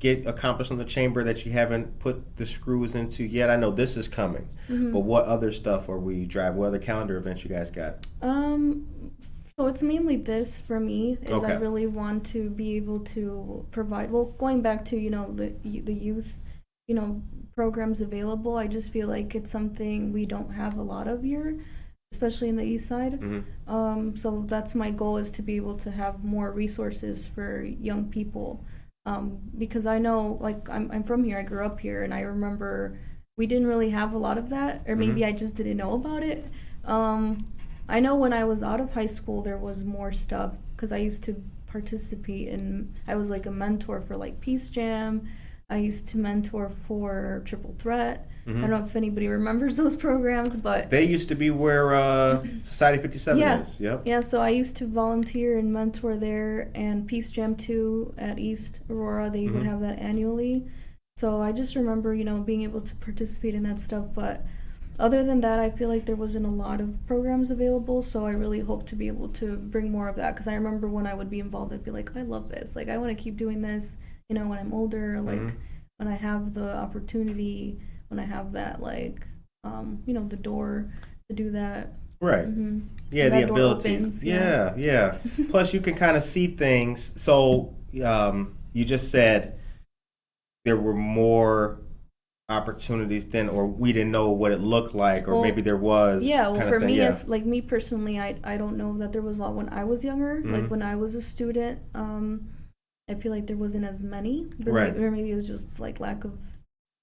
get accomplished in the chamber that you haven't put the screws into yet? I know this is coming, but what other stuff are we driving? What other calendar events you guys got? So it's mainly this for me, is Okay. I really want to be able to provide, well, going back to, the youth, programs available, I just feel like it's something we don't have a lot of here, especially in the east side. So that's my goal, is to be able to have more resources for young people. Because I know, like, I'm from here, I grew up here, and I remember we didn't really have a lot of that, or maybe I just didn't know about it. I know when I was out of high school, there was more stuff, because I used to participate in, I was like a mentor for like Peace Jam. I used to mentor for Triple Threat. I don't know if anybody remembers those programs, but they used to be where Society 57 is. Yep. Yeah, so I used to volunteer and mentor there, and Peace Jam 2 at East Aurora, they would have that annually. So I just remember, being able to participate in that stuff, but other than that, I feel like there wasn't a lot of programs available, so I really hope to be able to bring more of that, because I remember when I would be involved, I'd be like, I love this. Like, I want to keep doing this, when I'm older, like, when I have the opportunity, when I have that, like, the door to do that. Right. Yeah, that the door ability. opens, Yeah. Plus, you can kind of see things. So, you just said there were more opportunities then, or we didn't know what it looked like, or maybe there was. Yeah, well, kind for of thing. me, Yeah. as like me personally, I don't know that there was a lot when I was younger. Like when I was a student, I feel like there wasn't as many. Right. Or maybe it was just like lack of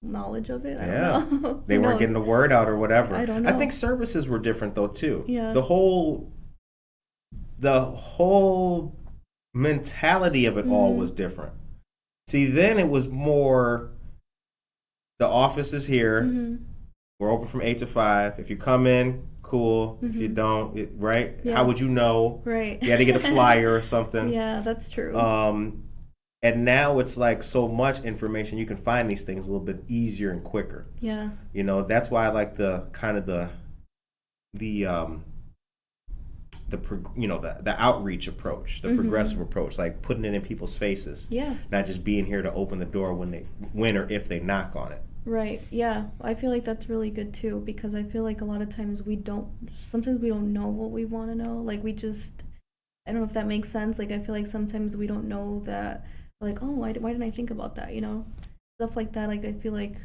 knowledge of it. I Yeah. don't know. They Who weren't knows? getting the word out or whatever. I don't I know. think services were different though too. Yeah. The whole mentality of it all was different. See, then it was more, the office is here. We're open from 8 to 5. If you come in, cool. If you don't, right? Yeah. How would you know? Right. You had to get a flyer or something. Yeah, that's true. And now it's like so much information, you can find these things a little bit easier and quicker. Yeah. That's why I like the kind of the outreach approach, the progressive approach, like putting it in people's faces. Yeah. Not just being here to open the door when or if they knock on it. Right. Yeah. I feel like that's really good too, because I feel like a lot of times sometimes we don't know what we want to know. Like I don't know if that makes sense. Like I feel like sometimes we don't know that, like, oh, why didn't I think about that? Stuff like that. Like I feel like,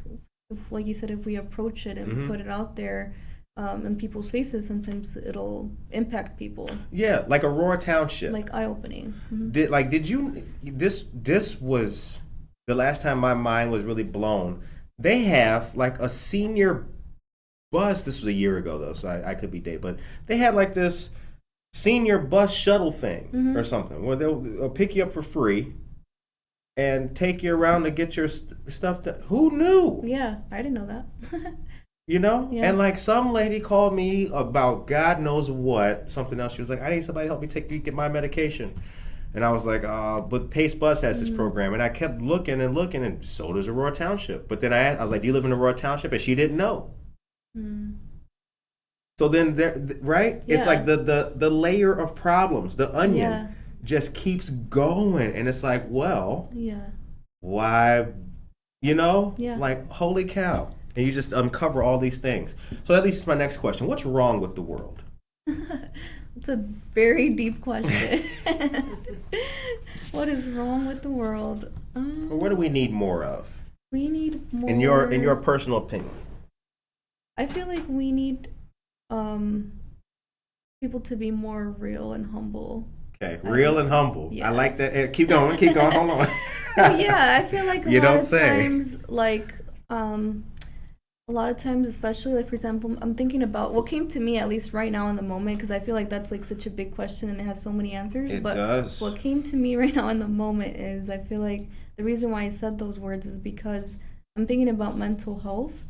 like you said, if we approach it and put it out there in people's faces, sometimes it'll impact people. Yeah, like Aurora Township. Like eye-opening. Did you? This was the last time my mind was really blown. They have like a senior bus. This was a year ago though, so I could be dated, but they had like this senior bus shuttle thing or something where they'll pick you up for free and take you around to get your stuff done. Who knew? Yeah, I didn't know that. Yeah. And like some lady called me about God knows what, something else. She was like, I need somebody to help me get my medication. And I was like, but Pace Bus has this program. And I kept looking, and so does Aurora Township. But then I was like, do you live in Aurora Township? And she didn't know. So then, right? Yeah. It's like the layer of problems, the onion just keeps going. And it's like, well, why, like, holy cow. And you just uncover all these things. So that leads to my next question. What's wrong with the world? It's a very deep question. What is wrong with the world? Or what do we need more of? We need more. In your personal opinion. I feel like we need people to be more real and humble. Okay, real and humble. Yeah. I like that. Keep going. Hold on. Yeah, I feel like you lot don't of say. Times, like a lot of times, especially like for example, I'm thinking about what came to me at least right now in the moment, because I feel like that's like such a big question and it has so many answers. It but does. What came to me right now in the moment is I feel like the reason why I said those words is because I'm thinking about mental health.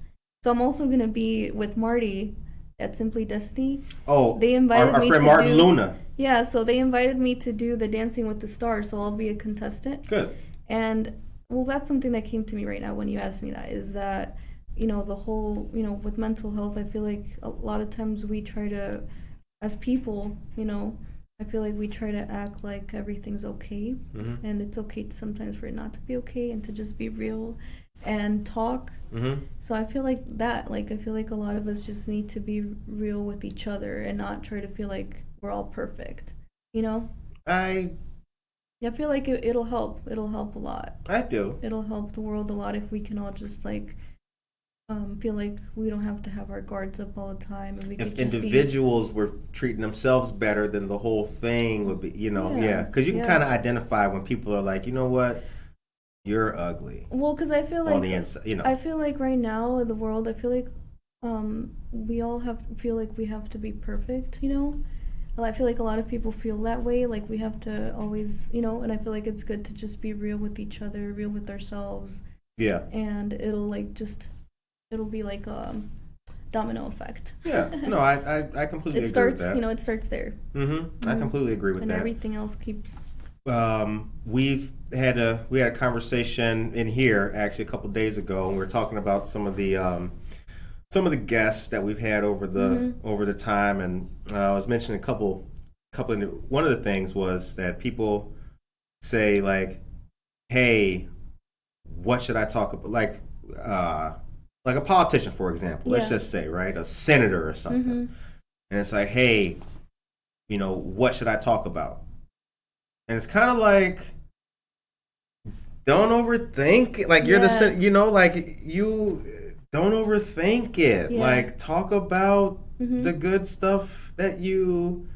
So I'm also gonna be with Marty at Simply Destiny. Oh, They invited our me friend to Martin do, Luna. Yeah, so they invited me to do the Dancing with the Stars, so I'll be a contestant. Good. And well, that's something that came to me right now when you asked me that, is that, the whole, with mental health, I feel like a lot of times we try to, as people, I feel like we try to act like everything's okay, and it's okay sometimes for it not to be okay, and to just be real and talk. So I feel like a lot of us just need to be real with each other and not try to feel like we're all perfect, I feel like it'll help. It'll help a lot. I do. It'll help the world a lot if we can all just feel like we don't have to have our guards up all the time, and we If could just individuals were treating themselves better, then the whole thing would be, because you can kind of identify when people are like, you know what, you're ugly. Well, because I feel like on the inside, I feel like right now in the world, I feel like we all feel like we have to be perfect, Well, I feel like a lot of people feel that way, like we have to always, and I feel like it's good to just be real with each other, real with ourselves. Yeah. And it'll be like a domino effect. Yeah. No, I completely agree with that. It starts there. I completely agree with and that. And everything else keeps. We had a conversation in here actually a couple days ago, and we were talking about some of the guests that we've had over the time, and I was mentioning a couple. One of the things was that people say like, "Hey, what should I talk about?" Like a politician, for example. Let's just say, right, a senator or something, and it's like, "Hey, what should I talk about?" And it's kind of like, don't overthink it. Like you're you don't overthink it. Yeah. Like talk about the good stuff that you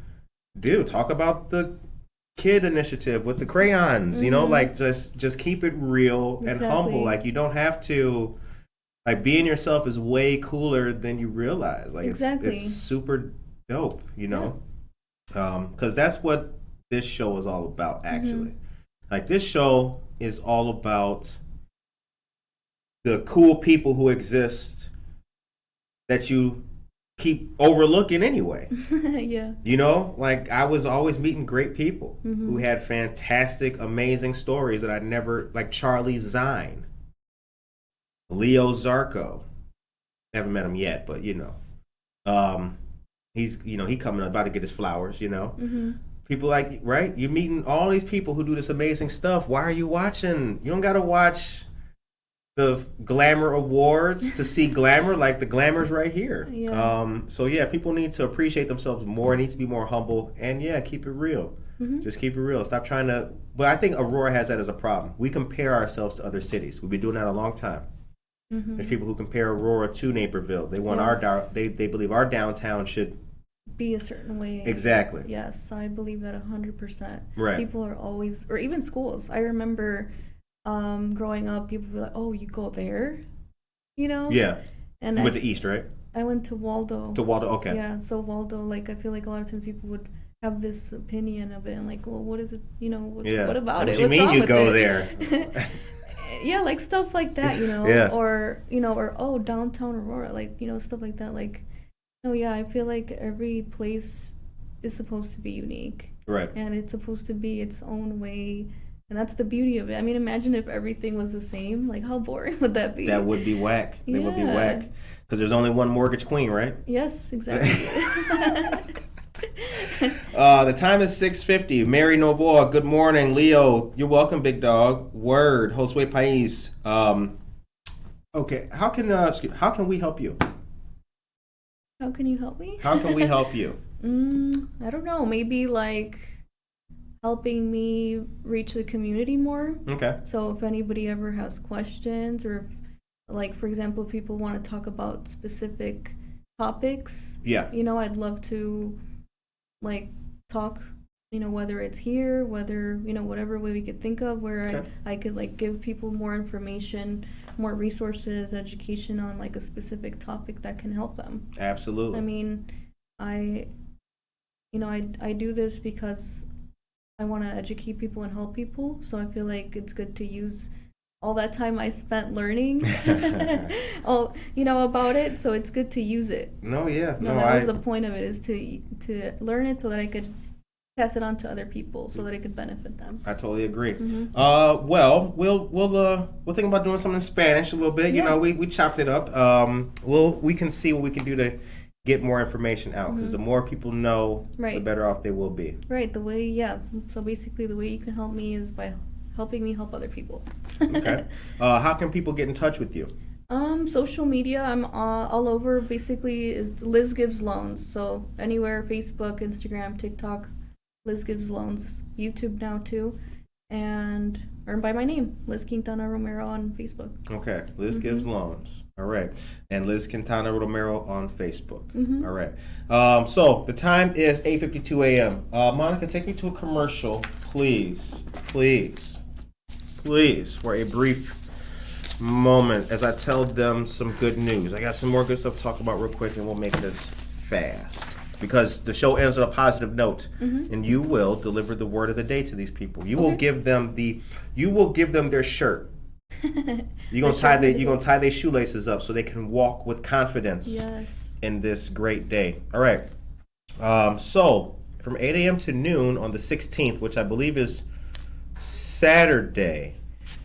do. Talk about the kid initiative with the crayons, like just keep it real and humble. Like you don't have to, like being yourself is way cooler than you realize. Like it's super dope, because that's what this show is all about, actually. Like this show is all about the cool people who exist that you keep overlooking anyway. Yeah. Like I was always meeting great people who had fantastic, amazing stories that I never, like Charlie Zine, Leo Zarco. Haven't met him yet, but he's he coming about to get his flowers. People like, right? You're meeting all these people who do this amazing stuff. Why are you watching? You don't gotta watch the Glamour Awards to see glamour. Like the glamour's right here. Yeah. People need to appreciate themselves more, need to be more humble, and keep it real. Just keep it real. Stop trying to. But I think Aurora has that as a problem. We compare ourselves to other cities. We've been doing that a long time. There's people who compare Aurora to Naperville. They want they believe our downtown should be a certain way. Exactly. Yes, I believe that 100%. Right. People are always, or even schools. I remember growing up, people would be like, "Oh, you go there," Yeah. And you went to East, right? I went to Waldo. Okay. Yeah, so Waldo, like I feel like a lot of times people would have this opinion of it, and like, well, what is it? What about it? What do you mean you go there? Yeah, like stuff like that, Yeah. or oh, downtown Aurora, like stuff like that, like. Oh yeah, I feel like every place is supposed to be unique. Right. And it's supposed to be its own way. And that's the beauty of it. I mean, imagine if everything was the same. Like, how boring would that be? That would be whack. Yeah. That would be whack. Because there's only one mortgage queen, right? Yes, exactly. The time is 6:50. Mary Novoa, good morning. Leo, you're welcome, big dog. Word, Josue Pais. Okay, how can we help you? How can you help me? How can we help you? I don't know. Maybe like helping me reach the community more. Okay. So if anybody ever has questions, or if, like, for example, if people want to talk about specific topics, I'd love to like talk, whether it's here, whether, whatever way we could think of, where I could like give people more information, more resources, education on like a specific topic that can help them. Absolutely. I mean, I do this because I want to educate people and help people. So I feel like it's good to use all that time I spent learning, about it. So it's good to use it. No, yeah, no, That was the point of it, is to learn it so that I could pass it on to other people, so that it could benefit them. I totally agree. Well, we'll think about doing something in Spanish a little bit. You Yeah. know, we chopped it up. We can see what we can do to get more information out, because the more people know, the Right. better off they will be. Right. So basically, the way you can help me is by helping me help other people. Okay. How can people get in touch with you? Social media, I'm all over. Basically, is Liz Gives Loans. So anywhere, Facebook, Instagram, TikTok, Liz Gives Loans, YouTube now too, or by my name, Liz Quintana-Romero on Facebook. Okay, Liz Gives Loans. All right. And Liz Quintana-Romero on Facebook. All right. So the time is 8:52 a.m. Monica, take me to a commercial, please. Please, for a brief moment as I tell them some good news. I got some more good stuff to talk about real quick, and we'll make this fast, because the show ends on a positive note, and you will deliver the word of the day to these people. You will give them their shirt. You're gonna tie their shoelaces up so they can walk with confidence Yes. in this great day. All right. So from 8 a.m. to noon on the 16th, which I believe is Saturday,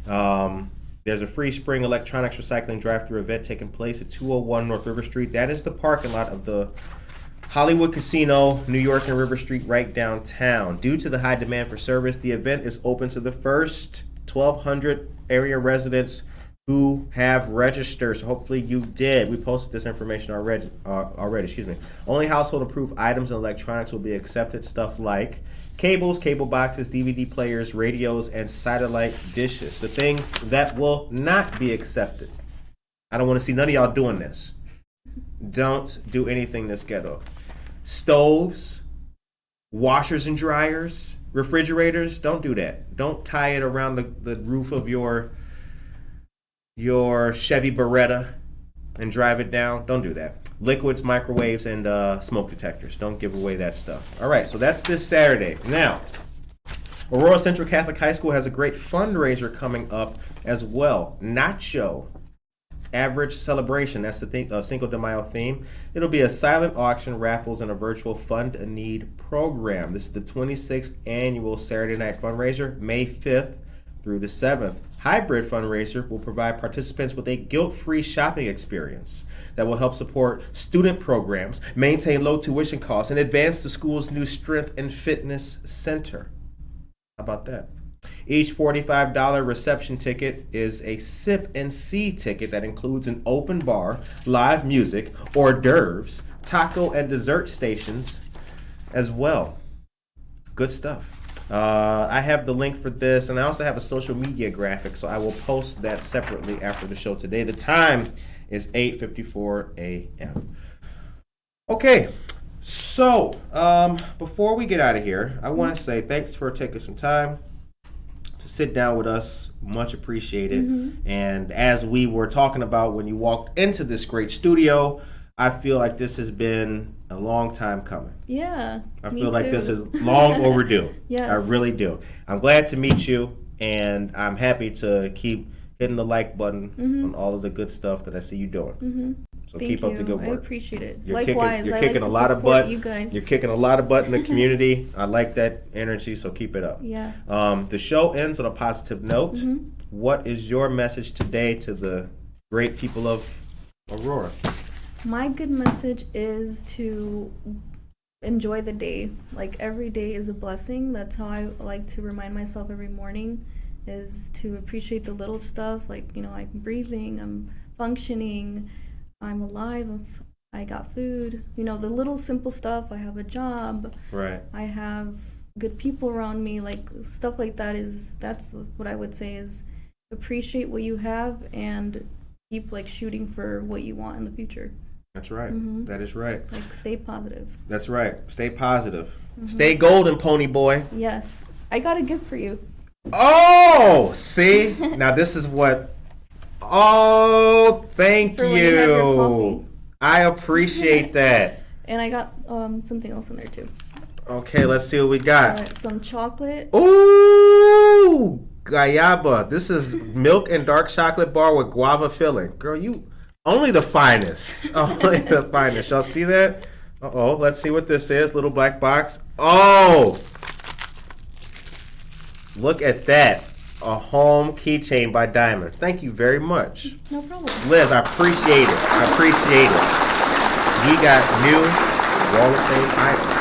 there's a free spring electronics recycling drive-through event taking place at 201 North River Street. That is the parking lot of the Hollywood Casino, New York and River Street, right downtown. Due to the high demand for service, the event is open to the first 1,200 area residents who have registered. So hopefully you did. We posted this information already. Only household approved items and electronics will be accepted. Stuff like cables, cable boxes, DVD players, radios, and satellite dishes. The things that will not be accepted. I don't want to see none of y'all doing this. Don't do anything this ghetto. Stoves, washers and dryers, refrigerators, don't do that. Don't tie it around the roof of your Chevy Beretta and drive it down. Don't do that. Liquids, microwaves, and smoke detectors. Don't give away that stuff. All right, so that's this Saturday. Now, Aurora Central Catholic High School has a great fundraiser coming up as well. Nacho Average Celebration. That's the Cinco de Mayo theme. It'll be a silent auction, raffles, and a virtual Fund a Need program. This is the 26th annual Saturday night fundraiser, May 5th through the 7th. Hybrid fundraiser will provide participants with a guilt-free shopping experience that will help support student programs, maintain low tuition costs, and advance the school's new strength and fitness center. How about that? Each $45 reception ticket is a sip and see ticket that includes an open bar, live music, hors d'oeuvres, taco and dessert stations as well. Good stuff. I have the link for this, and I also have a social media graphic, so I will post that separately after the show today. The time is 8:54 a.m. Okay, so before we get out of here, I want to say thanks for taking some time to sit down with us. Much appreciated. And as we were talking about when you walked into this great studio, I feel like this has been a long time coming. Yeah. I feel like this is long overdue. Yes. I really do. I'm glad to meet you, and I'm happy to keep hitting the like button on all of the good stuff that I see you doing. So Thank keep you. up the good work. I appreciate it. You're Likewise, you're I kicking like a to lot of support butt. you guys. You're kicking a lot of butt in the community. I like that energy, so keep it up. Yeah. The show ends on a positive note. What is your message today to the great people of Aurora? My good message is to enjoy the day. Like, every day is a blessing. That's how I like to remind myself every morning, is to appreciate the little stuff. Like, I'm breathing, I'm functioning, I'm alive, I got food. The little simple stuff. I have a job. Right. I have good people around me. Like, stuff like that that's what I would say is appreciate what you have and keep shooting for what you want in the future. That's right. That is right. Stay positive. That's right. Stay positive. Stay golden, pony boy. Yes. I got a gift for you. Oh, see? Now this is what... Oh, thank For when you have your you. coffee. I appreciate that. And I got something else in there too. Okay, let's see what we got. Some chocolate. Ooh, Guayaba. This is milk and dark chocolate bar with guava filling. Girl, you only the finest. Only the finest. Y'all see that? Uh-oh. Let's see what this is. Little black box. Oh! Look at that. A home keychain by Diamond. Thank you very much. No problem. Liz, I appreciate it. I appreciate it. We got new Wall of Fame items.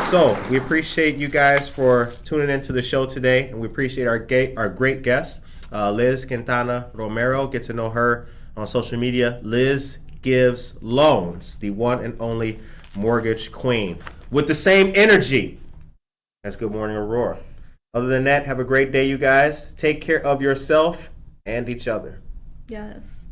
So we appreciate you guys for tuning into the show today, and we appreciate our great guest, Liz Quintana-Romero. Get to know her on social media. Liz Gives Loans, the one and only mortgage queen, with the same energy as Good Morning Aurora. Other than that, have a great day, you guys. Take care of yourself and each other. Yes.